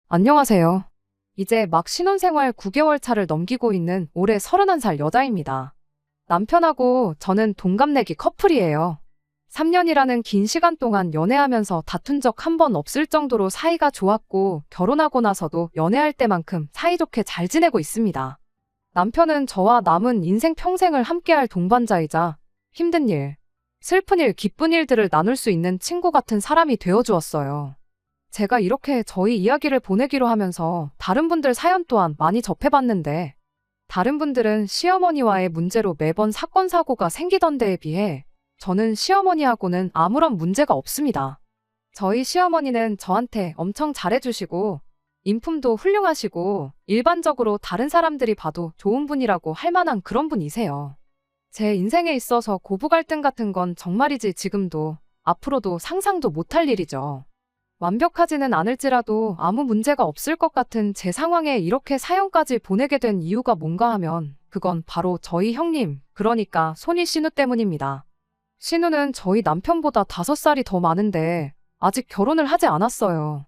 안녕하세요. 이제 막 신혼생활 9개월 차를 넘기고 있는 올해 31살 여자입니다. 남편하고 저는 동갑내기 커플이에요. 3년이라는 긴 시간 동안 연애하면서 다툰 적 한 번 없을 정도로 사이가 좋았고 결혼하고 나서도 연애할 때만큼 사이좋게 잘 지내고 있습니다. 남편은 저와 남은 인생 평생을 함께할 동반자이자 힘든 일, 슬픈 일, 기쁜 일들을 나눌 수 있는 친구 같은 사람이 되어주었어요. 제가 이렇게 저희 이야기를 보내기로 하면서 다른 분들 사연 또한 많이 접해봤는데 다른 분들은 시어머니와의 문제로 매번 사건 사고가 생기던 데에 비해 저는 시어머니하고는 아무런 문제가 없습니다. 저희 시어머니는 저한테 엄청 잘해주시고 인품도 훌륭하시고 일반적으로 다른 사람들이 봐도 좋은 분이라고 할 만한 그런 분이세요. 제 인생에 있어서 고부 갈등 같은 건 정말이지 지금도 앞으로도 상상도 못할 일이죠. 완벽하지는 않을지라도 아무 문제가 없을 것 같은 제 상황에 이렇게 사연까지 보내게 된 이유가 뭔가 하면 그건 바로 저희 형님, 그러니까 손희 신우 때문입니다. 신우는 저희 남편보다 5살이 더 많은데 아직 결혼을 하지 않았어요.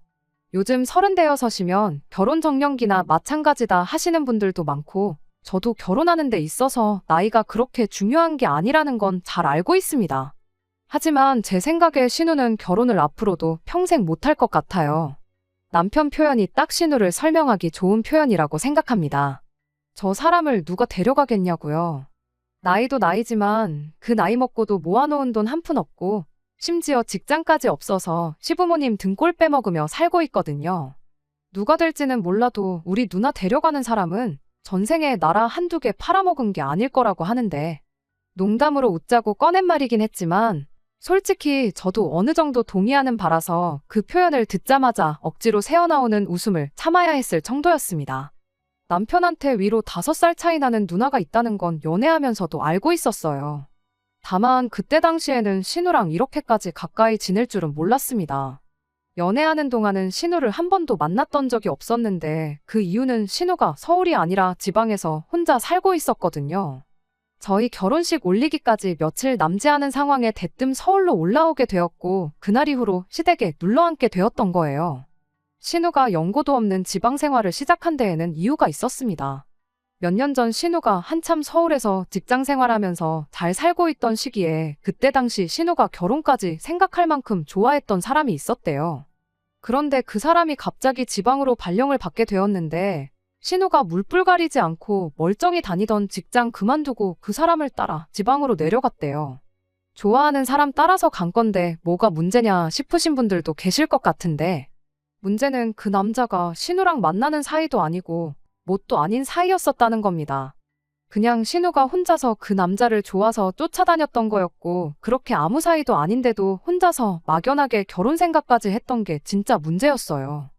요즘 30대여섯이면 결혼 정년기나 마찬가지다 하시는 분들도 많고 저도 결혼하는 데 있어서 나이가 그렇게 중요한 게 아니라는 건 잘 알고 있습니다. 하지만 제 생각에 신우는 결혼을 앞으로도 평생 못할 것 같아요. 남편 표현이 딱 신우를 설명하기 좋은 표현이라고 생각합니다. 저 사람을 누가 데려가겠냐고요. 나이도 나이지만 그 나이 먹고도 모아놓은 돈 한 푼 없고 심지어 직장까지 없어서 시부모님 등골 빼먹으며 살고 있거든요. 누가 될지는 몰라도 우리 누나 데려가는 사람은 전생에 나라 한두 개 팔아먹은 게 아닐 거라고 하는데 농담으로 웃자고 꺼낸 말이긴 했지만 솔직히 저도 어느 정도 동의하는 바라서 그 표현을 듣자마자 억지로 새어나오는 웃음을 참아야 했을 정도였습니다. 남편한테 위로 5살 차이 나는 누나가 있다는 건 연애하면서도 알고 있었어요. 다만 그때 당시에는 신우랑 이렇게까지 가까이 지낼 줄은 몰랐습니다. 연애하는 동안은 신우를 한 번도 만났던 적이 없었는데 그 이유는 신우가 서울이 아니라 지방에서 혼자 살고 있었거든요. 저희 결혼식 올리기까지 며칠 남지 않은 상황에 대뜸 서울로 올라오게 되었고 그날 이후로 시댁에 눌러앉게 되었던 거예요. 신우가 연고도 없는 지방 생활을 시작한 데에는 이유가 있었습니다. 몇 년 전 신우가 한참 서울에서 직장 생활하면서 잘 살고 있던 시기에 그때 당시 신우가 결혼까지 생각할 만큼 좋아했던 사람이 있었대요. 그런데 그 사람이 갑자기 지방으로 발령을 받게 되었는데 신우가 물불 가리지 않고 멀쩡히 다니던 직장 그만두고 그 사람을 따라 지방으로 내려갔대요. 좋아하는 사람 따라서 간 건데 뭐가 문제냐 싶으신 분들도 계실 것 같은데 문제는 그 남자가 신우랑 만나는 사이도 아니고 뭣도 아닌 사이였었다는 겁니다. 그냥 신우가 혼자서 그 남자를 좋아서 쫓아다녔던 거였고 그렇게 아무 사이도 아닌데도 혼자서 막연하게 결혼 생각까지 했던 게 진짜 문제였어요.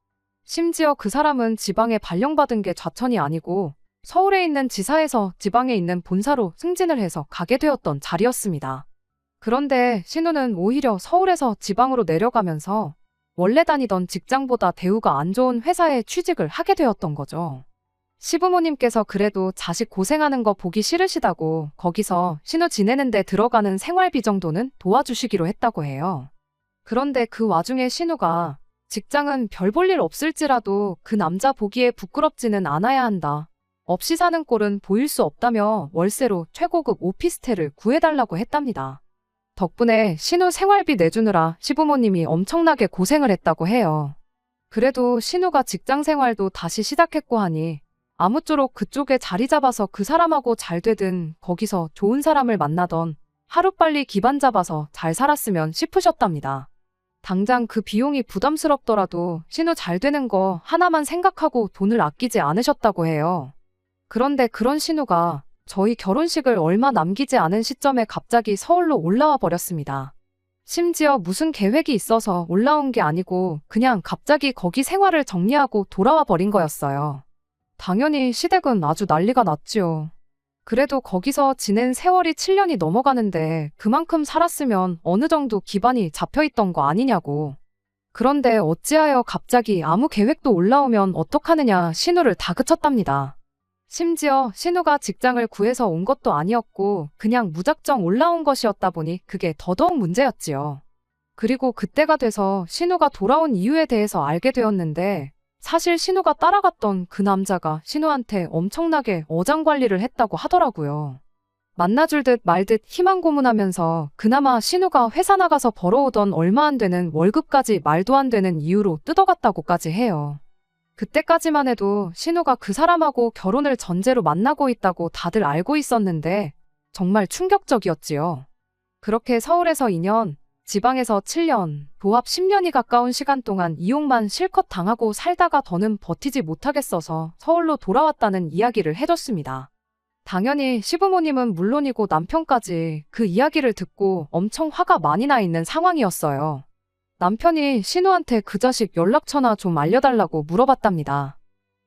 심지어 그 사람은 지방에 발령받은 게 좌천이 아니고 서울에 있는 지사에서 지방에 있는 본사로 승진을 해서 가게 되었던 자리였습니다. 그런데 신우는 오히려 서울에서 지방으로 내려가면서 원래 다니던 직장보다 대우가 안 좋은 회사에 취직을 하게 되었던 거죠. 시부모님께서 그래도 자식 고생하는 거 보기 싫으시다고 거기서 신우 지내는데 들어가는 생활비 정도는 도와주시기로 했다고 해요. 그런데 그 와중에 신우가 직장은 별 볼 일 없을지라도 그 남자 보기에 부끄럽지는 않아야 한다. 없이 사는 꼴은 보일 수 없다며 월세로 최고급 오피스텔을 구해달라고 했답니다. 덕분에 신우 생활비 내주느라 시부모님이 엄청나게 고생을 했다고 해요. 그래도 신우가 직장 생활도 다시 시작했고 하니 아무쪼록 그쪽에 자리 잡아서 그 사람하고 잘 되든 거기서 좋은 사람을 만나던 하루빨리 기반 잡아서 잘 살았으면 싶으셨답니다. 당장 그 비용이 부담스럽더라도 신우 잘 되는 거 하나만 생각하고 돈을 아끼지 않으셨다고 해요. 그런데 그런 신우가 저희 결혼식을 얼마 남기지 않은 시점에 갑자기 서울로 올라와 버렸습니다. 심지어 무슨 계획이 있어서 올라온 게 아니고 그냥 갑자기 거기 생활을 정리하고 돌아와 버린 거였어요. 당연히 시댁은 아주 난리가 났지요. 그래도 거기서 지낸 세월이 7년이 넘어가는데 그만큼 살았으면 어느 정도 기반이 잡혀있던 거 아니냐고. 그런데 어찌하여 갑자기 아무 계획도 올라오면 어떡하느냐 신우를 다그쳤답니다. 심지어 신우가 직장을 구해서 온 것도 아니었고 그냥 무작정 올라온 것이었다 보니 그게 더더욱 문제였지요. 그리고 그때가 돼서 신우가 돌아온 이유에 대해서 알게 되었는데 사실 신우가 따라갔던 그 남자가 신우한테 엄청나게 어장관리를 했다고 하더라고요. 만나줄 듯 말 듯 희망 고문하면서 그나마 신우가 회사 나가서 벌어오던 얼마 안 되는 월급까지 말도 안 되는 이유로 뜯어갔다고까지 해요. 그때까지만 해도 신우가 그 사람하고 결혼을 전제로 만나고 있다고 다들 알고 있었는데 정말 충격적이었지요. 그렇게 서울에서 2년, 지방에서 7년, 도합 10년이 가까운 시간 동안 이용만 실컷 당하고 살다가 더는 버티지 못하겠어서 서울로 돌아왔다는 이야기를 해줬습니다. 당연히 시부모님은 물론이고 남편까지 그 이야기를 듣고 엄청 화가 많이 나 있는 상황이었어요. 남편이 신우한테 그 자식 연락처나 좀 알려달라고 물어봤답니다.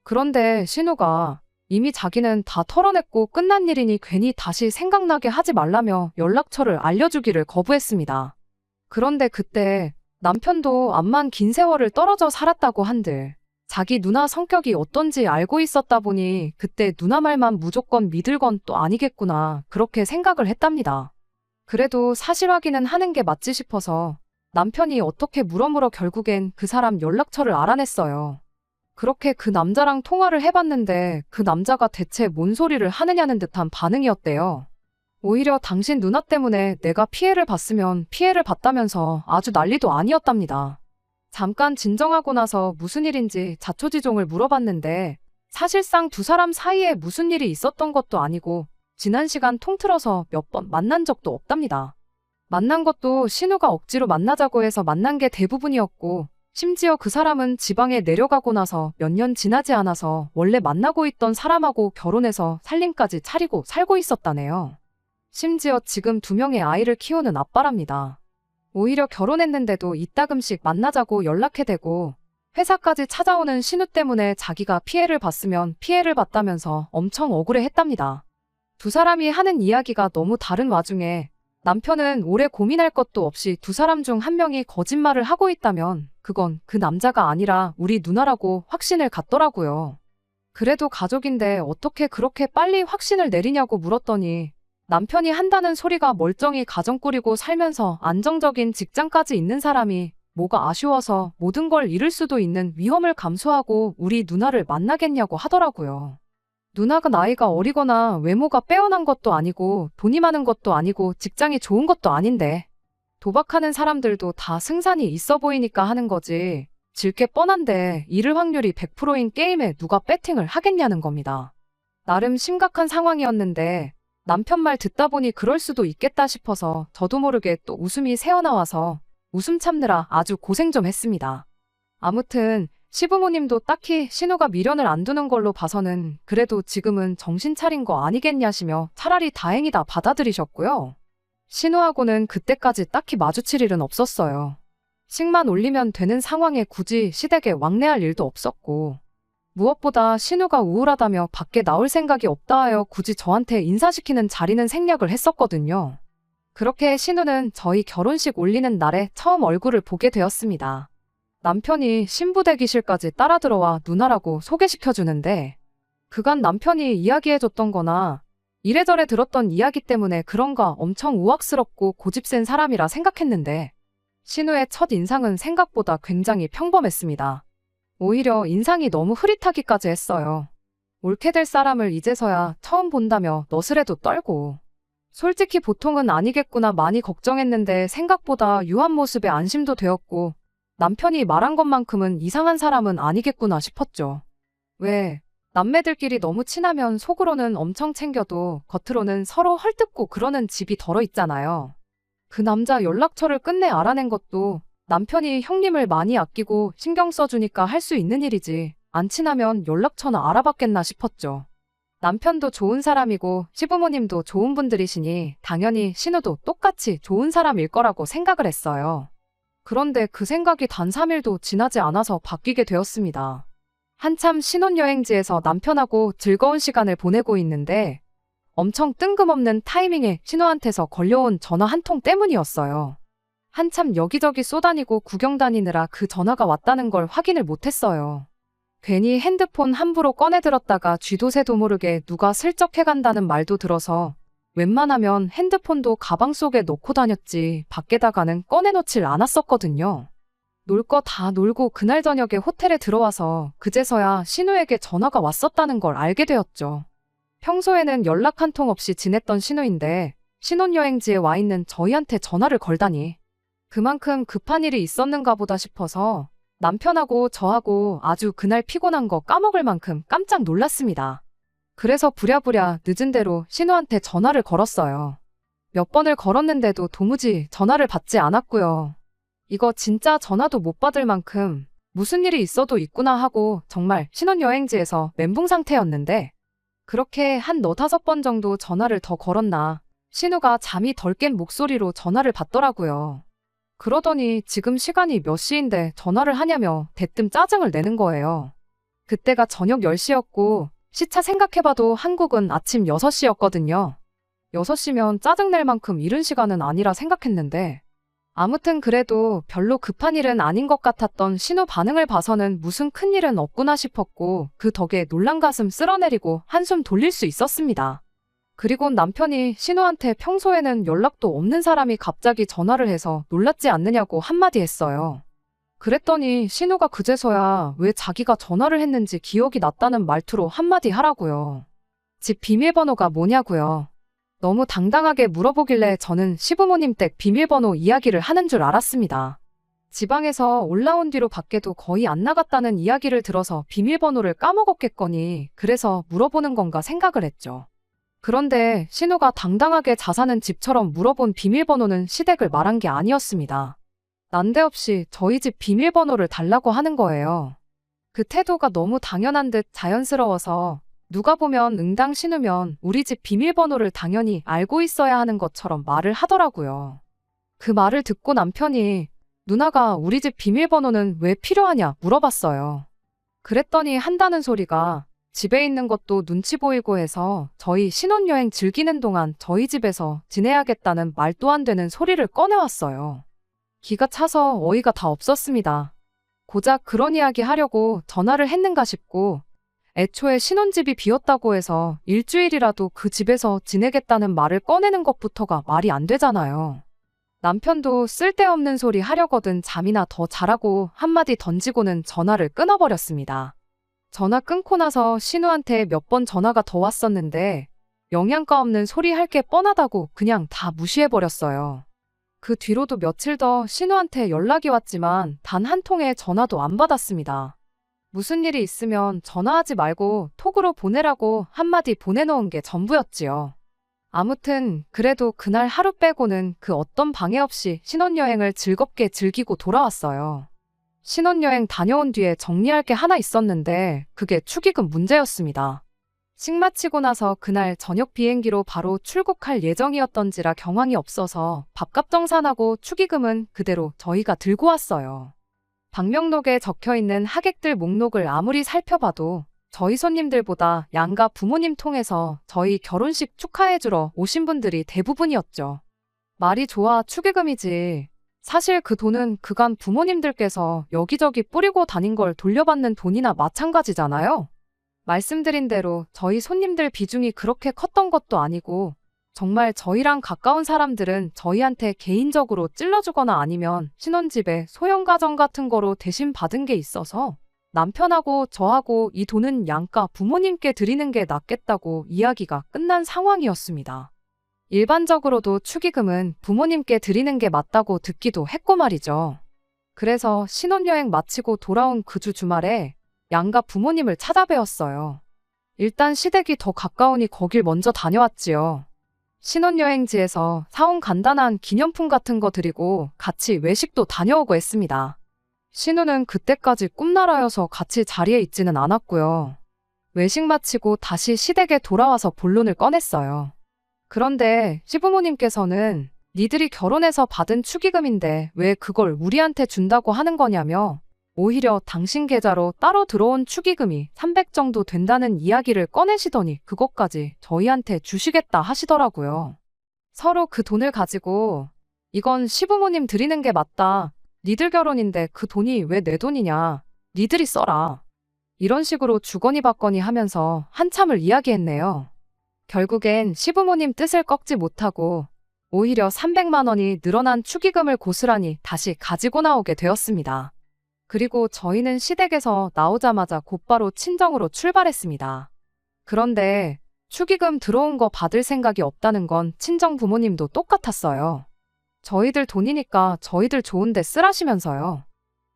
그런데 신우가 이미 자기는 다 털어냈고 끝난 일이니 괜히 다시 생각나게 하지 말라며 연락처를 알려주기를 거부했습니다. 그런데 그때 남편도 암만 긴 세월을 떨어져 살았다고 한들 자기 누나 성격이 어떤지 알고 있었다 보니 그때 누나 말만 무조건 믿을 건 또 아니겠구나 그렇게 생각을 했답니다. 그래도 사실 확인은 하는 게 맞지 싶어서 남편이 어떻게 물어물어 결국엔 그 사람 연락처를 알아냈어요. 그렇게 그 남자랑 통화를 해봤는데 그 남자가 대체 뭔 소리를 하느냐는 듯한 반응이었대요. 오히려 당신 누나 때문에 내가 피해를 봤으면 피해를 봤다면서 아주 난리도 아니었답니다. 잠깐 진정하고 나서 무슨 일인지 자초지종을 물어봤는데 사실상 두 사람 사이에 무슨 일이 있었던 것도 아니고 지난 시간 통틀어서 몇 번 만난 적도 없답니다. 만난 것도 신우가 억지로 만나자고 해서 만난 게 대부분이었고 심지어 그 사람은 지방에 내려가고 나서 몇 년 지나지 않아서 원래 만나고 있던 사람하고 결혼해서 살림까지 차리고 살고 있었다네요. 심지어 지금 2명의 아이를 키우는 아빠랍니다. 오히려 결혼했는데도 이따금씩 만나자고 연락해대고 회사까지 찾아오는 신우 때문에 자기가 피해를 봤으면 피해를 봤다면서 엄청 억울해했답니다. 두 사람이 하는 이야기가 너무 다른 와중에 남편은 오래 고민할 것도 없이 두 사람 중 한 명이 거짓말을 하고 있다면 그건 그 남자가 아니라 우리 누나라고 확신을 갖더라고요. 그래도 가족인데 어떻게 그렇게 빨리 확신을 내리냐고 물었더니 남편이 한다는 소리가 멀쩡히 가정 꾸리고 살면서 안정적인 직장까지 있는 사람이 뭐가 아쉬워서 모든 걸 잃을 수도 있는 위험을 감수하고 우리 누나를 만나겠냐고 하더라고요. 누나가 나이가 어리거나 외모가 빼어난 것도 아니고 돈이 많은 것도 아니고 직장이 좋은 것도 아닌데 도박하는 사람들도 다 승산이 있어 보이니까 하는 거지 질 게 뻔한데 잃을 확률이 100%인 게임에 누가 배팅을 하겠냐는 겁니다. 나름 심각한 상황이었는데 남편 말 듣다 보니 그럴 수도 있겠다 싶어서 저도 모르게 또 웃음이 새어나와서 웃음 참느라 아주 고생 좀 했습니다. 아무튼 시부모님도 딱히 신우가 미련을 안 두는 걸로 봐서는 그래도 지금은 정신 차린 거 아니겠냐시며 차라리 다행이다 받아들이셨고요. 신우하고는 그때까지 딱히 마주칠 일은 없었어요. 식만 올리면 되는 상황에 굳이 시댁에 왕래할 일도 없었고 무엇보다 신우가 우울하다며 밖에 나올 생각이 없다 하여 굳이 저한테 인사시키는 자리는 생략을 했었거든요. 그렇게 신우는 저희 결혼식 올리는 날에 처음 얼굴을 보게 되었습니다. 남편이 신부 대기실까지 따라 들어와 누나라고 소개시켜주는데 그간 남편이 이야기해줬던 거나 이래저래 들었던 이야기 때문에 그런가 엄청 우악스럽고 고집센 사람이라 생각했는데 신우의 첫 인상은 생각보다 굉장히 평범했습니다. 오히려 인상이 너무 흐릿하기까지 했어요. 옳게 될 사람을 이제서야 처음 본다며 너스레도 떨고 솔직히 보통은 아니겠구나 많이 걱정했는데 생각보다 유한 모습에 안심도 되었고 남편이 말한 것만큼은 이상한 사람은 아니겠구나 싶었죠. 왜? 남매들끼리 너무 친하면 속으로는 엄청 챙겨도 겉으로는 서로 헐뜯고 그러는 집이 덜어 있잖아요. 그 남자 연락처를 끝내 알아낸 것도 남편이 형님을 많이 아끼고 신경 써주니까 할 수 있는 일이지 안 친하면 연락처나 알아봤겠나 싶었죠. 남편도 좋은 사람이고 시부모님도 좋은 분들이시니 당연히 신우도 똑같이 좋은 사람일 거라고 생각을 했어요. 그런데 그 생각이 단 3일도 지나지 않아서 바뀌게 되었습니다. 한참 신혼여행지에서 남편하고 즐거운 시간을 보내고 있는데 엄청 뜬금없는 타이밍에 신우한테서 걸려온 전화 한 통 때문이었어요. 한참 여기저기 쏘다니고 구경 다니느라 그 전화가 왔다는 걸 확인을 못했어요. 괜히 핸드폰 함부로 꺼내들었다가 쥐도 새도 모르게 누가 슬쩍 해간다는 말도 들어서 웬만하면 핸드폰도 가방 속에 넣고 다녔지 밖에다가는 꺼내놓질 않았었거든요. 놀 거 다 놀고 그날 저녁에 호텔에 들어와서 그제서야 신우에게 전화가 왔었다는 걸 알게 되었죠. 평소에는 연락 한 통 없이 지냈던 신우인데 신혼여행지에 와 있는 저희한테 전화를 걸다니. 그만큼 급한 일이 있었는가 보다 싶어서 남편하고 저하고 아주 그날 피곤한 거 까먹을 만큼 깜짝 놀랐습니다. 그래서 부랴부랴 늦은 대로 신우한테 전화를 걸었어요. 몇 번을 걸었는데도 도무지 전화를 받지 않았고요. 이거 진짜 전화도 못 받을 만큼 무슨 일이 있어도 있구나 하고 정말 신혼여행지에서 멘붕 상태였는데 그렇게 한 4~5번 정도 전화를 더 걸었나 신우가 잠이 덜 깬 목소리로 전화를 받더라고요. 그러더니 지금 시간이 몇 시인데 전화를 하냐며 대뜸 짜증을 내는 거예요. 그때가 저녁 10시였고 시차 생각해봐도 한국은 아침 6시였거든요. 6시면 짜증낼 만큼 이른 시간은 아니라 생각했는데 아무튼 그래도 별로 급한 일은 아닌 것 같았던 신우 반응을 봐서는 무슨 큰일은 없구나 싶었고 그 덕에 놀란 가슴 쓸어내리고 한숨 돌릴 수 있었습니다. 그리고 남편이 신우한테 평소에는 연락도 없는 사람이 갑자기 전화를 해서 놀랐지 않느냐고 한마디 했어요. 그랬더니 신우가 그제서야 왜 자기가 전화를 했는지 기억이 났다는 말투로 한마디 하라고요. 집 비밀번호가 뭐냐고요. 너무 당당하게 물어보길래 저는 시부모님 댁 비밀번호 이야기를 하는 줄 알았습니다. 지방에서 올라온 뒤로 밖에도 거의 안 나갔다는 이야기를 들어서 비밀번호를 까먹었겠거니 그래서 물어보는 건가 생각을 했죠. 그런데 신우가 당당하게 자사는 집처럼 물어본 비밀번호는 시댁을 말한 게 아니었습니다. 난데없이 저희 집 비밀번호를 달라고 하는 거예요. 그 태도가 너무 당연한 듯 자연스러워서 누가 보면 응당 신우면 우리 집 비밀번호를 당연히 알고 있어야 하는 것처럼 말을 하더라고요. 그 말을 듣고 남편이 누나가 우리 집 비밀번호는 왜 필요하냐 물어봤어요. 그랬더니 한다는 소리가 집에 있는 것도 눈치 보이고 해서 저희 신혼여행 즐기는 동안 저희 집에서 지내야겠다는 말도 안 되는 소리를 꺼내왔어요. 기가 차서 어이가 다 없었습니다. 고작 그런 이야기 하려고 전화를 했는가 싶고 애초에 신혼집이 비었다고 해서 일주일이라도 그 집에서 지내겠다는 말을 꺼내는 것부터가 말이 안 되잖아요. 남편도 쓸데없는 소리 하려거든 잠이나 더 자라고 한마디 던지고는 전화를 끊어버렸습니다. 전화 끊고 나서 신우한테 몇 번 전화가 더 왔었는데 영양가 없는 소리 할 게 뻔하다고 그냥 다 무시해버렸어요. 그 뒤로도 며칠 더 신우한테 연락이 왔지만 단 한 통의 전화도 안 받았습니다. 무슨 일이 있으면 전화하지 말고 톡으로 보내라고 한마디 보내놓은 게 전부였지요. 아무튼 그래도 그날 하루 빼고는 그 어떤 방해 없이 신혼여행을 즐겁게 즐기고 돌아왔어요. 신혼여행 다녀온 뒤에 정리할 게 하나 있었는데 그게 축의금 문제였습니다. 식 마치고 나서 그날 저녁 비행기로 바로 출국할 예정이었던지라 경황이 없어서 밥값 정산하고 축의금은 그대로 저희가 들고 왔어요. 방명록에 적혀있는 하객들 목록을 아무리 살펴봐도 저희 손님들보다 양가 부모님 통해서 저희 결혼식 축하해주러 오신 분들이 대부분이었죠. 말이 좋아 축의금이지. 사실 그 돈은 그간 부모님들께서 여기저기 뿌리고 다닌 걸 돌려받는 돈이나 마찬가지잖아요. 말씀드린 대로 저희 손님들 비중이 그렇게 컸던 것도 아니고 정말 저희랑 가까운 사람들은 저희한테 개인적으로 찔러주거나 아니면 신혼집에 소형가전 같은 거로 대신 받은 게 있어서 남편하고 저하고 이 돈은 양가 부모님께 드리는 게 낫겠다고 이야기가 끝난 상황이었습니다. 일반적으로도 축의금은 부모님께 드리는 게 맞다고 듣기도 했고 말이죠. 그래서 신혼여행 마치고 돌아온 그 주 주말에 양가 부모님을 찾아뵈었어요. 일단 시댁이 더 가까우니 거길 먼저 다녀왔지요. 신혼여행지에서 사온 간단한 기념품 같은 거 드리고 같이 외식도 다녀오고 했습니다. 신우는 그때까지 꿈나라여서 같이 자리에 있지는 않았고요. 외식 마치고 다시 시댁에 돌아와서 본론을 꺼냈어요. 그런데 시부모님께서는 니들이 결혼해서 받은 축의금인데 왜 그걸 우리한테 준다고 하는 거냐며 오히려 당신 계좌로 따로 들어온 축의금이 300 정도 된다는 이야기를 꺼내시더니 그것까지 저희한테 주시겠다 하시더라고요. 서로 그 돈을 가지고 이건 시부모님 드리는 게 맞다. 니들 결혼인데 그 돈이 왜 내 돈이냐. 니들이 써라. 이런 식으로 주거니 받거니 하면서 한참을 이야기했네요. 결국엔 시부모님 뜻을 꺾지 못하고 오히려 300만 원이 늘어난 축의금을 고스란히 다시 가지고 나오게 되었습니다. 그리고 저희는 시댁에서 나오자마자 곧바로 친정으로 출발했습니다. 그런데 축의금 들어온 거 받을 생각이 없다는 건 친정 부모님도 똑같았어요. 저희들 돈이니까 저희들 좋은데 쓰라시면서요.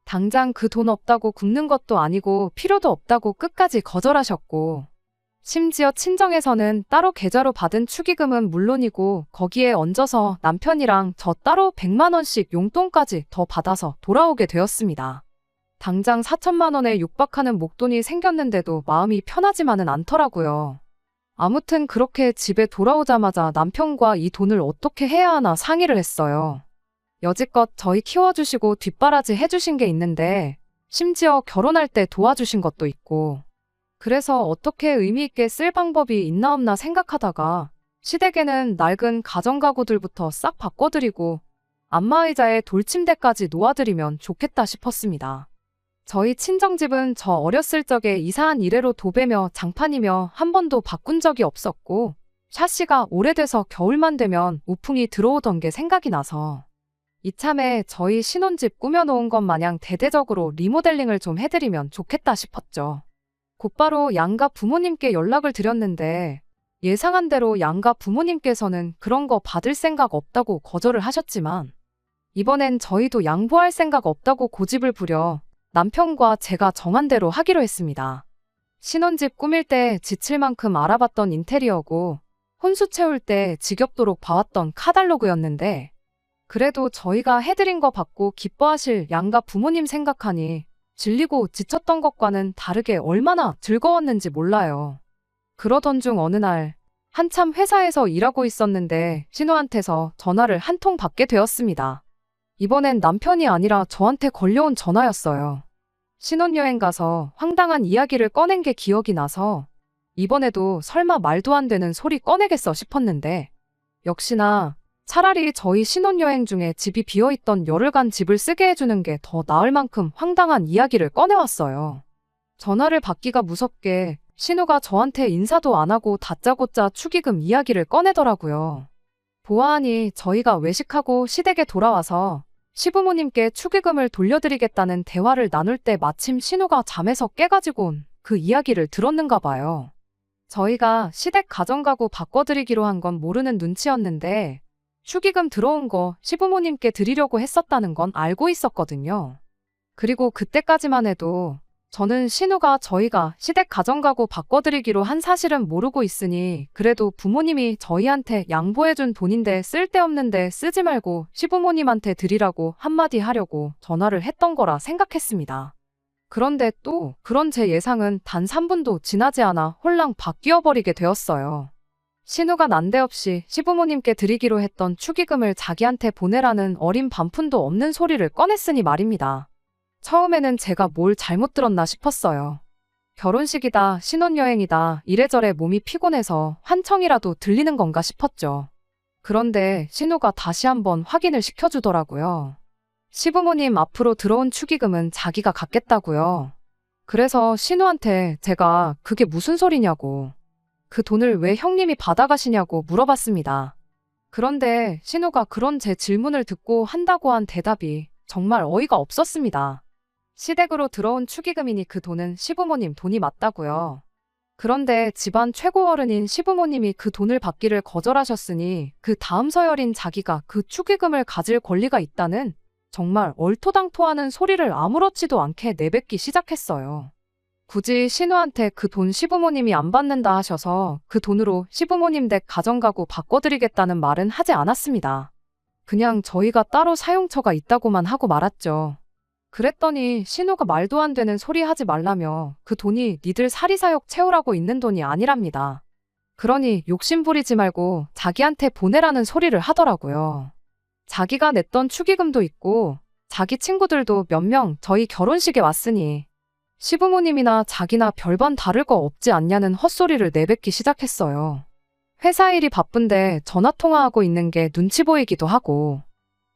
당장 그 돈 없다고 굶는 것도 아니고 필요도 없다고 끝까지 거절하셨고, 심지어 친정에서는 따로 계좌로 받은 축의금은 물론이고 거기에 얹어서 남편이랑 저 따로 100만 원씩 용돈까지 더 받아서 돌아오게 되었습니다. 당장 4천만 원에 육박하는 목돈이 생겼는데도 마음이 편하지만은 않더라고요. 아무튼 그렇게 집에 돌아오자마자 남편과 이 돈을 어떻게 해야 하나 상의를 했어요. 여지껏 저희 키워주시고 뒷바라지 해주신 게 있는데 심지어 결혼할 때 도와주신 것도 있고, 그래서 어떻게 의미 있게 쓸 방법이 있나 없나 생각하다가 시댁에는 낡은 가전가구들부터 싹 바꿔드리고 안마의자에 돌침대까지 놓아드리면 좋겠다 싶었습니다. 저희 친정집은 저 어렸을 적에 이사한 이래로 도배며 장판이며 한 번도 바꾼 적이 없었고, 샤시가 오래돼서 겨울만 되면 우풍이 들어오던 게 생각이 나서 이참에 저희 신혼집 꾸며놓은 것 마냥 대대적으로 리모델링을 좀 해드리면 좋겠다 싶었죠. 곧바로 양가 부모님께 연락을 드렸는데 예상한 대로 양가 부모님께서는 그런 거 받을 생각 없다고 거절을 하셨지만, 이번엔 저희도 양보할 생각 없다고 고집을 부려 남편과 제가 정한 대로 하기로 했습니다. 신혼집 꾸밀 때 지칠 만큼 알아봤던 인테리어고 혼수 채울 때 지겹도록 봐왔던 카달로그였는데, 그래도 저희가 해드린 거 받고 기뻐하실 양가 부모님 생각하니 질리고 지쳤던 것과는 다르게 얼마나 즐거웠는지 몰라요. 그러던 중 어느 날 한참 회사에서 일하고 있었는데 신우한테서 전화를 한 통 받게 되었습니다. 이번엔 남편이 아니라 저한테 걸려온 전화였어요. 신혼여행 가서 황당한 이야기를 꺼낸 게 기억이 나서 이번에도 설마 말도 안 되는 소리 꺼내겠어 싶었는데, 역시나 차라리 저희 신혼여행 중에 집이 비어있던 열흘간 집을 쓰게 해주는 게 더 나을 만큼 황당한 이야기를 꺼내왔어요. 전화를 받기가 무섭게 신우가 저한테 인사도 안 하고 다짜고짜 축의금 이야기를 꺼내더라고요. 보아하니 저희가 외식하고 시댁에 돌아와서 시부모님께 축의금을 돌려드리겠다는 대화를 나눌 때 마침 신우가 잠에서 깨가지고 온 그 이야기를 들었는가 봐요. 저희가 시댁 가전가구 바꿔드리기로 한 건 모르는 눈치였는데 축의금 들어온 거 시부모님께 드리려고 했었다는 건 알고 있었거든요. 그리고 그때까지만 해도 저는 신우가 저희가 시댁 가전가구 바꿔드리기로 한 사실은 모르고 있으니 그래도 부모님이 저희한테 양보해준 돈인데 쓸데없는데 쓰지 말고 시부모님한테 드리라고 한마디 하려고 전화를 했던 거라 생각했습니다. 그런데 또 그런 제 예상은 단 3분도 지나지 않아 홀랑 바뀌어버리게 되었어요. 신우가 난데없이 시부모님께 드리기로 했던 축의금을 자기한테 보내라는 어린 반푼도 없는 소리를 꺼냈으니 말입니다. 처음에는 제가 뭘 잘못 들었나 싶었어요. 결혼식이다, 신혼여행이다, 이래저래 몸이 피곤해서 환청이라도 들리는 건가 싶었죠. 그런데 신우가 다시 한번 확인을 시켜주더라고요. 시부모님 앞으로 들어온 축의금은 자기가 갖겠다고요. 그래서 신우한테 제가 그게 무슨 소리냐고, 그 돈을 왜 형님이 받아가시냐고 물어봤습니다. 그런데 신우가 그런 제 질문을 듣고 한다고 한 대답이 정말 어이가 없었습니다. 시댁으로 들어온 축의금이니 그 돈은 시부모님 돈이 맞다고요. 그런데 집안 최고 어른인 시부모님이 그 돈을 받기를 거절하셨으니 그 다음 서열인 자기가 그 축의금을 가질 권리가 있다는 정말 얼토당토하는 소리를 아무렇지도 않게 내뱉기 시작했어요. 굳이 신우한테 그 돈 시부모님이 안 받는다 하셔서 그 돈으로 시부모님 댁 가전가구 바꿔드리겠다는 말은 하지 않았습니다. 그냥 저희가 따로 사용처가 있다고만 하고 말았죠. 그랬더니 신우가 말도 안 되는 소리 하지 말라며 그 돈이 니들 사리사욕 채우라고 있는 돈이 아니랍니다. 그러니 욕심 부리지 말고 자기한테 보내라는 소리를 하더라고요. 자기가 냈던 축의금도 있고 자기 친구들도 몇 명 저희 결혼식에 왔으니 시부모님이나 자기나 별반 다를 거 없지 않냐는 헛소리를 내뱉기 시작했어요. 회사 일이 바쁜데 전화통화하고 있는 게 눈치 보이기도 하고,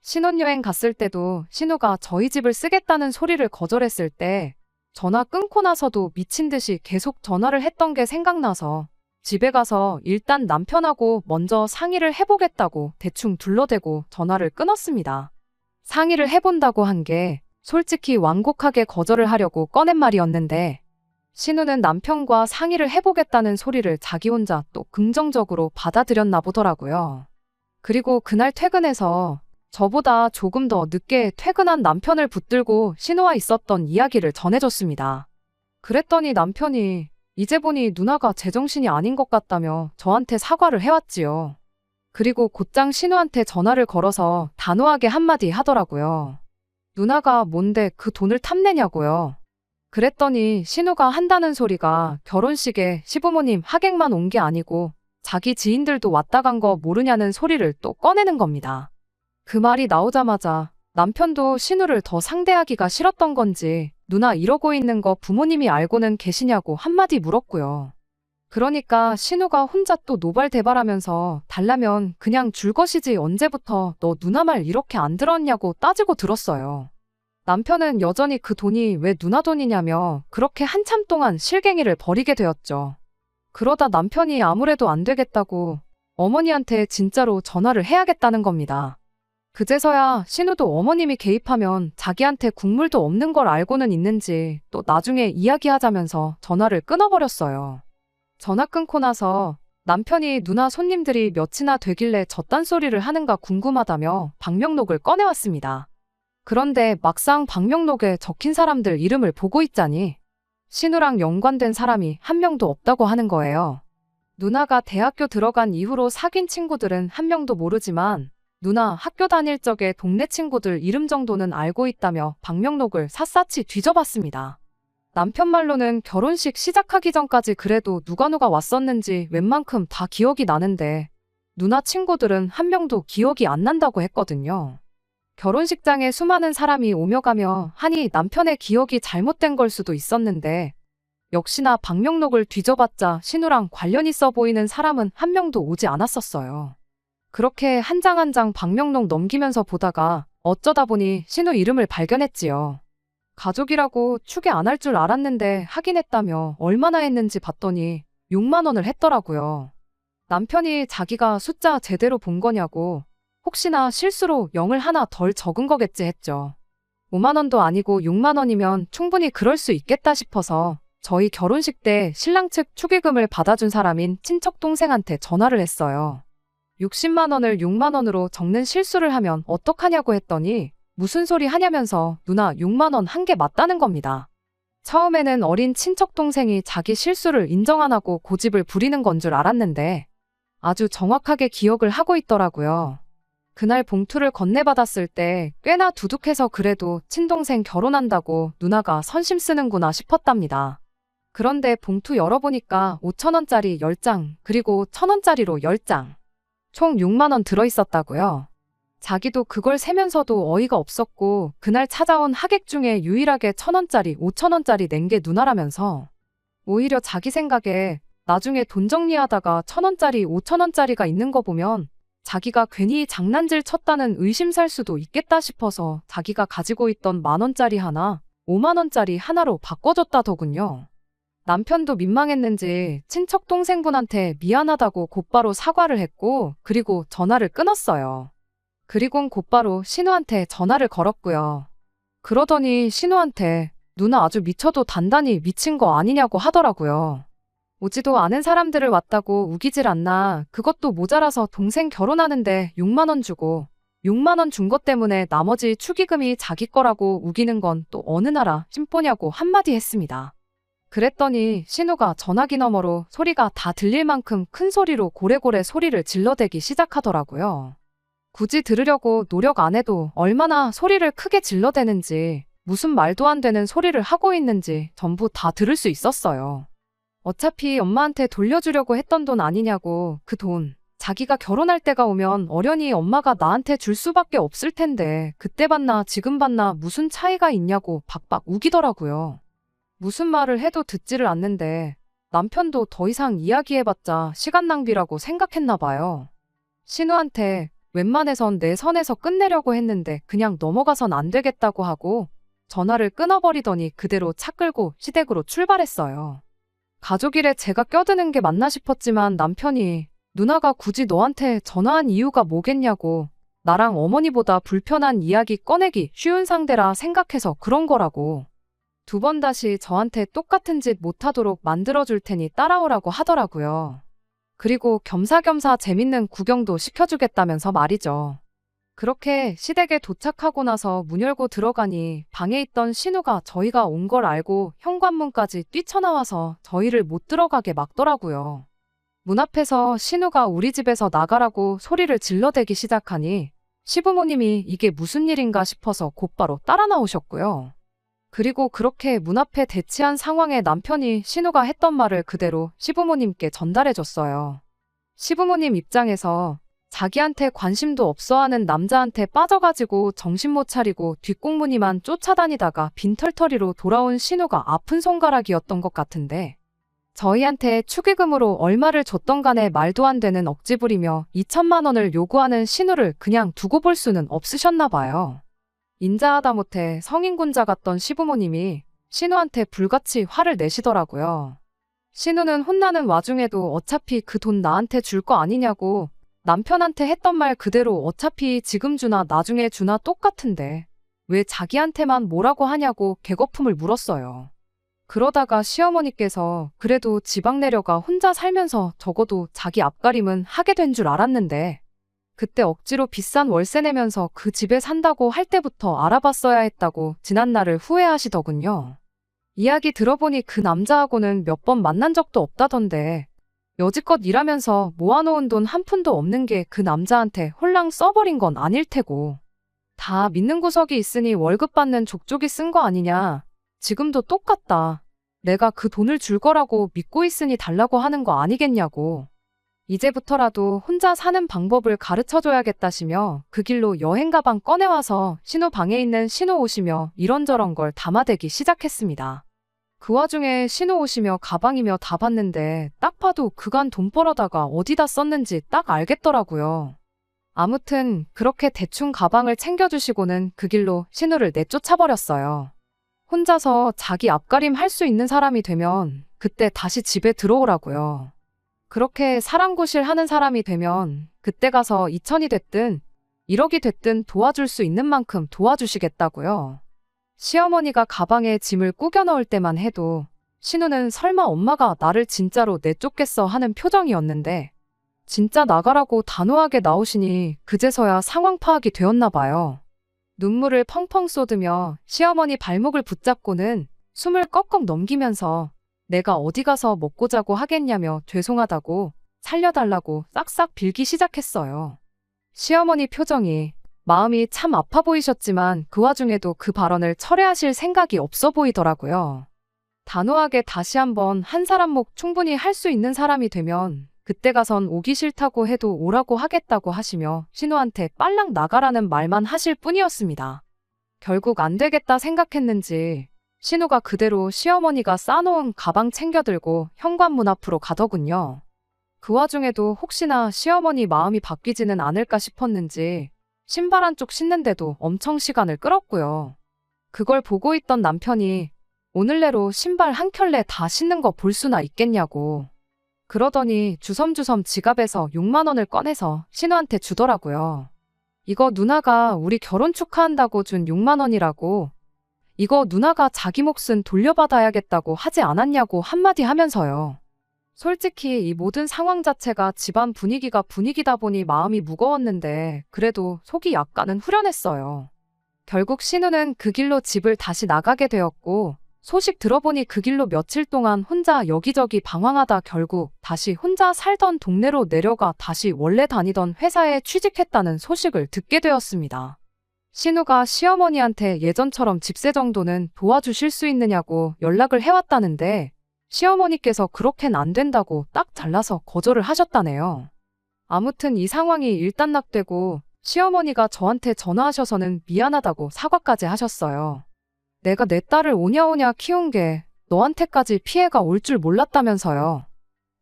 신혼여행 갔을 때도 신우가 저희 집을 쓰겠다는 소리를 거절했을 때 전화 끊고 나서도 미친 듯이 계속 전화를 했던 게 생각나서 집에 가서 일단 남편하고 먼저 상의를 해보겠다고 대충 둘러대고 전화를 끊었습니다. 상의를 해본다고 한 게 솔직히 완곡하게 거절을 하려고 꺼낸 말이었는데 신우는 남편과 상의를 해보겠다는 소리를 자기 혼자 또 긍정적으로 받아들였나 보더라고요. 그리고 그날 퇴근해서 저보다 조금 더 늦게 퇴근한 남편을 붙들고 신우와 있었던 이야기를 전해줬습니다. 그랬더니 남편이 이제 보니 누나가 제정신이 아닌 것 같다며 저한테 사과를 해왔지요. 그리고 곧장 신우한테 전화를 걸어서 단호하게 한마디 하더라고요. 누나가 뭔데 그 돈을 탐내냐고요. 그랬더니 신우가 한다는 소리가 결혼식에 시부모님 하객만 온 게 아니고 자기 지인들도 왔다 간 거 모르냐는 소리를 또 꺼내는 겁니다. 그 말이 나오자마자 남편도 신우를 더 상대하기가 싫었던 건지 누나 이러고 있는 거 부모님이 알고는 계시냐고 한마디 물었고요. 그러니까 신우가 혼자 또 노발대발하면서 달라면 그냥 줄 것이지 언제부터 너 누나 말 이렇게 안 들었냐고 따지고 들었어요. 남편은 여전히 그 돈이 왜 누나 돈이냐며 그렇게 한참 동안 실갱이를 벌이게 되었죠. 그러다 남편이 아무래도 안 되겠다고 어머니한테 진짜로 전화를 해야겠다는 겁니다. 그제서야 신우도 어머님이 개입하면 자기한테 국물도 없는 걸 알고는 있는지 또 나중에 이야기하자면서 전화를 끊어버렸어요. 전화 끊고 나서 남편이 누나 손님들이 몇이나 되길래 저딴 소리를 하는가 궁금하다며 방명록을 꺼내왔습니다. 그런데 막상 방명록에 적힌 사람들 이름을 보고 있자니 신우랑 연관된 사람이 한 명도 없다고 하는 거예요. 누나가 대학교 들어간 이후로 사귄 친구들은 한 명도 모르지만 누나 학교 다닐 적에 동네 친구들 이름 정도는 알고 있다며 방명록을 샅샅이 뒤져봤습니다. 남편 말로는 결혼식 시작하기 전까지 그래도 누가 왔었는지 웬만큼 다 기억이 나는데 누나 친구들은 한 명도 기억이 안 난다고 했거든요. 결혼식장에 수많은 사람이 오며 가며 하니 남편의 기억이 잘못된 걸 수도 있었는데 역시나 방명록을 뒤져봤자 신우랑 관련 있어 보이는 사람은 한 명도 오지 않았었어요. 그렇게 한 장 한 장 방명록 넘기면서 보다가 어쩌다 보니 신우 이름을 발견했지요. 가족이라고 추계 안 할 줄 알았는데 하긴 했다며 얼마나 했는지 봤더니 6만 원을 했더라고요. 남편이 자기가 숫자 제대로 본 거냐고 혹시나 실수로 0을 하나 덜 적은 거겠지 했죠. 5만 원도 아니고 6만 원이면 충분히 그럴 수 있겠다 싶어서 저희 결혼식 때 신랑 측 축의금을 받아준 사람인 친척 동생한테 전화를 했어요. 60만 원을 6만 원으로 적는 실수를 하면 어떡하냐고 했더니 무슨 소리 하냐면서 누나 6만 원 한 게 맞다는 겁니다. 처음에는 어린 친척 동생이 자기 실수를 인정 안 하고 고집을 부리는 건 줄 알았는데 아주 정확하게 기억을 하고 있더라고요. 그날 봉투를 건네받았을 때 꽤나 두둑해서 그래도 친동생 결혼한다고 누나가 선심 쓰는구나 싶었답니다. 그런데 봉투 열어보니까 5,000원짜리 10장 그리고 1,000원짜리로 10장 총 6만 원 들어있었다고요. 자기도 그걸 세면서도 어이가 없었고 그날 찾아온 하객 중에 유일하게 1,000원짜리 5,000원짜리 낸 게 누나라면서 오히려 자기 생각에 나중에 돈 정리하다가 1,000원짜리 5,000원짜리가 있는 거 보면 자기가 괜히 장난질 쳤다는 의심 살 수도 있겠다 싶어서 자기가 가지고 있던 10,000원짜리 하나 5만 원짜리 하나로 바꿔줬다더군요. 남편도 민망했는지 친척 동생분한테 미안하다고 곧바로 사과를 했고 그리고 전화를 끊었어요. 그리곤 곧바로 신우한테 전화를 걸었고요. 그러더니 신우한테 누나 아주 미쳐도 단단히 미친 거 아니냐고 하더라고요. 오지도 않은 사람들을 왔다고 우기질 않나. 그것도 모자라서 동생 결혼하는데 6만 원 주고 6만 원 준 것 때문에 나머지 축의금이 자기 거라고 우기는 건 또 어느 나라 심보냐고 한마디 했습니다. 그랬더니 신우가 전화기 너머로 소리가 다 들릴 만큼 큰 소리로 고래고래 소리를 질러대기 시작하더라고요. 굳이 들으려고 노력 안 해도 얼마나 소리를 크게 질러대는지 무슨 말도 안 되는 소리를 하고 있는지 전부 다 들을 수 있었어요. 어차피 엄마한테 돌려주려고 했던 돈 아니냐고. 그 돈 자기가 결혼할 때가 오면 어련히 엄마가 나한테 줄 수밖에 없을 텐데 그때 받나 지금 받나 무슨 차이가 있냐고 박박 우기더라고요. 무슨 말을 해도 듣지를 않는데 남편도 더 이상 이야기해봤자 시간 낭비라고 생각했나 봐요. 신우한테 웬만해선 내 선에서 끝내려고 했는데 그냥 넘어가선 안 되겠다고 하고 전화를 끊어버리더니 그대로 차 끌고 시댁으로 출발했어요. 가족 일에 제가 껴드는 게 맞나 싶었지만 남편이 누나가 굳이 너한테 전화한 이유가 뭐겠냐고, 나랑 어머니보다 불편한 이야기 꺼내기 쉬운 상대라 생각해서 그런 거라고. 두 번 다시 저한테 똑같은 짓 못하도록 만들어줄 테니 따라오라고 하더라고요. 그리고 겸사겸사 재밌는 구경도 시켜주겠다면서 말이죠. 그렇게 시댁에 도착하고 나서 문 열고 들어가니 방에 있던 신우가 저희가 온 걸 알고 현관문까지 뛰쳐나와서 저희를 못 들어가게 막더라고요. 문 앞에서 신우가 우리 집에서 나가라고 소리를 질러대기 시작하니 시부모님이 이게 무슨 일인가 싶어서 곧바로 따라 나오셨고요. 그리고 그렇게 문 앞에 대치한 상황에 남편이 신우가 했던 말을 그대로 시부모님께 전달해줬어요. 시부모님 입장에서 자기한테 관심도 없어하는 남자한테 빠져가지고 정신 못 차리고 뒷공무니만 쫓아다니다가 빈털터리로 돌아온 신우가 아픈 손가락이었던 것 같은데, 저희한테 축의금으로 얼마를 줬던 간에 말도 안 되는 억지 부리며 2천만 원을 요구하는 신우를 그냥 두고 볼 수는 없으셨나 봐요. 인자하다 못해 성인군자 같던 시부모님이 신우한테 불같이 화를 내시더라고요. 신우는 혼나는 와중에도 어차피 그 돈 나한테 줄 거 아니냐고 남편한테 했던 말 그대로 어차피 지금 주나 나중에 주나 똑같은데 왜 자기한테만 뭐라고 하냐고 개거품을 물었어요. 그러다가 시어머니께서 그래도 지방 내려가 혼자 살면서 적어도 자기 앞가림은 하게 된 줄 알았는데 그때 억지로 비싼 월세 내면서 그 집에 산다고 할 때부터 알아봤어야 했다고 지난날을 후회하시더군요. 이야기 들어보니 그 남자하고는 몇 번 만난 적도 없다던데 여지껏 일하면서 모아놓은 돈 한 푼도 없는 게 그 남자한테 홀랑 써버린 건 아닐 테고, 다 믿는 구석이 있으니 월급 받는 족족이 쓴 거 아니냐. 지금도 똑같다. 내가 그 돈을 줄 거라고 믿고 있으니 달라고 하는 거 아니겠냐고. 이제부터라도 혼자 사는 방법을 가르쳐줘야겠다시며 그 길로 여행 가방 꺼내와서 신우 방에 있는 신우 옷이며 이런저런 걸 담아대기 시작했습니다. 그 와중에 신우 옷이며 가방이며 다 봤는데 딱 봐도 그간 돈 벌어다가 어디다 썼는지 딱 알겠더라고요. 아무튼 그렇게 대충 가방을 챙겨주시고는 그 길로 신우를 내쫓아버렸어요. 혼자서 자기 앞가림 할 수 있는 사람이 되면 그때 다시 집에 들어오라고요. 그렇게 사랑구실 하는 사람이 되면 그때 가서 2천이 됐든 1억이 됐든 도와줄 수 있는 만큼 도와주시겠다고요. 시어머니가 가방에 짐을 꾸겨 넣을 때만 해도 신우는 설마 엄마가 나를 진짜로 내쫓겠어 하는 표정이었는데 진짜 나가라고 단호하게 나오시니 그제서야 상황 파악이 되었나 봐요. 눈물을 펑펑 쏟으며 시어머니 발목을 붙잡고는 숨을 꺽꺽 넘기면서 내가 어디 가서 먹고 자고 하겠냐며 죄송하다고 살려달라고 싹싹 빌기 시작했어요. 시어머니 표정이 마음이 참 아파 보이셨지만 그 와중에도 그 발언을 철회하실 생각이 없어 보이더라고요. 단호하게 다시 한번 한 사람 목 충분히 할 수 있는 사람이 되면 그때 가선 오기 싫다고 해도 오라고 하겠다고 하시며 신우한테 빨랑 나가라는 말만 하실 뿐이었습니다. 결국 안 되겠다 생각했는지 신우가 그대로 시어머니가 싸놓은 가방 챙겨들고 현관문 앞으로 가더군요. 그 와중에도 혹시나 시어머니 마음이 바뀌지는 않을까 싶었는지 신발 한쪽 신는데도 엄청 시간을 끌었고요. 그걸 보고 있던 남편이 오늘 내로 신발 한 켤레 다 신는 거 볼 수나 있겠냐고. 그러더니 주섬주섬 지갑에서 6만 원을 꺼내서 신우한테 주더라고요. 이거 누나가 우리 결혼 축하한다고 준 6만 원이라고. 이거 누나가 자기 몫은 돌려받아야겠다고 하지 않았냐고 한마디 하면서요. 솔직히 이 모든 상황 자체가 집안 분위기가 분위기다 보니 마음이 무거웠는데 그래도 속이 약간은 후련했어요. 결국 신우는 그 길로 집을 다시 나가게 되었고 소식 들어보니 그 길로 며칠 동안 혼자 여기저기 방황하다 결국 다시 혼자 살던 동네로 내려가 다시 원래 다니던 회사에 취직했다는 소식을 듣게 되었습니다. 신우가 시어머니한테 예전처럼 집세 정도는 도와주실 수 있느냐고 연락을 해왔다는데 시어머니께서 그렇게는 안 된다고 딱 잘라서 거절을 하셨다네요. 아무튼 이 상황이 일단락되고 시어머니가 저한테 전화하셔서는 미안하다고 사과까지 하셨어요. 내가 내 딸을 오냐오냐 키운 게 너한테까지 피해가 올 줄 몰랐다면서요.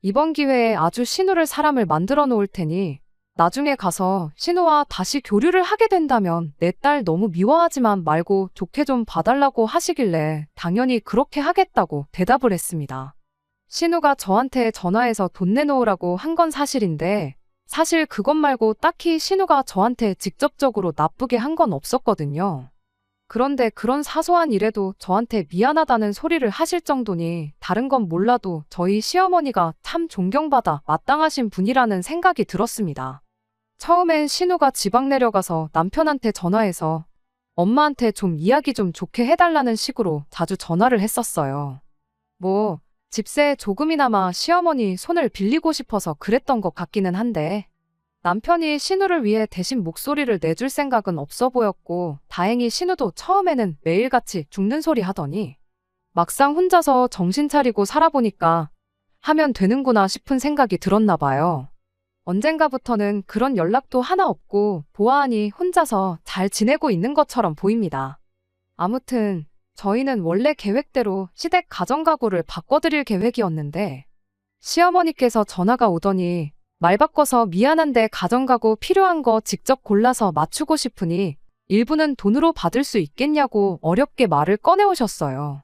이번 기회에 아주 신우를 사람을 만들어 놓을 테니 나중에 가서 신우와 다시 교류를 하게 된다면 내 딸 너무 미워하지만 말고 좋게 좀 봐달라고 하시길래 당연히 그렇게 하겠다고 대답을 했습니다. 신우가 저한테 전화해서 돈 내놓으라고 한 건 사실인데 사실 그것 말고 딱히 신우가 저한테 직접적으로 나쁘게 한 건 없었거든요. 그런데 그런 사소한 일에도 저한테 미안하다는 소리를 하실 정도니 다른 건 몰라도 저희 시어머니가 참 존경받아 마땅하신 분이라는 생각이 들었습니다. 처음엔 신우가 지방 내려가서 남편한테 전화해서 엄마한테 좀 이야기 좀 좋게 해달라는 식으로 자주 전화를 했었어요. 뭐, 집세에 조금이나마 시어머니 손을 빌리고 싶어서 그랬던 것 같기는 한데, 남편이 신우를 위해 대신 목소리를 내줄 생각은 없어 보였고, 다행히 신우도 처음에는 매일같이 죽는 소리 하더니, 막상 혼자서 정신 차리고 살아보니까 하면 되는구나 싶은 생각이 들었나 봐요. 언젠가부터는 그런 연락도 하나 없고 보아하니 혼자서 잘 지내고 있는 것처럼 보입니다. 아무튼 저희는 원래 계획대로 시댁 가정가구를 바꿔드릴 계획이었는데 시어머니께서 전화가 오더니 말 바꿔서 미안한데 가정가구 필요한 거 직접 골라서 맞추고 싶으니 일부는 돈으로 받을 수 있겠냐고 어렵게 말을 꺼내오셨어요.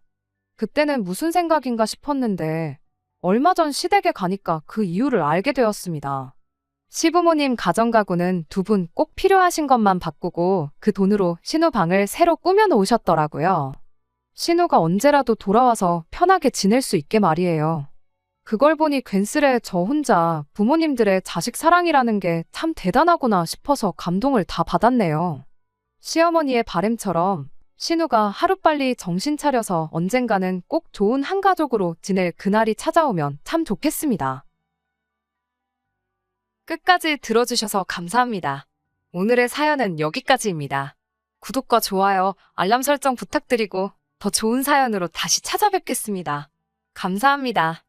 그때는 무슨 생각인가 싶었는데 얼마 전 시댁에 가니까 그 이유를 알게 되었습니다. 시부모님 가정가구는 두 분 꼭 필요하신 것만 바꾸고 그 돈으로 신우 방을 새로 꾸며 놓으셨더라고요. 신우가 언제라도 돌아와서 편하게 지낼 수 있게 말이에요. 그걸 보니 괜스레 저 혼자 부모님들의 자식 사랑이라는 게 참 대단하구나 싶어서 감동을 다 받았네요. 시어머니의 바램처럼 신우가 하루빨리 정신 차려서 언젠가는 꼭 좋은 한가족으로 지낼 그날이 찾아오면 참 좋겠습니다. 끝까지 들어주셔서 감사합니다. 오늘의 사연은 여기까지입니다. 구독과 좋아요, 알람 설정 부탁드리고 더 좋은 사연으로 다시 찾아뵙겠습니다. 감사합니다.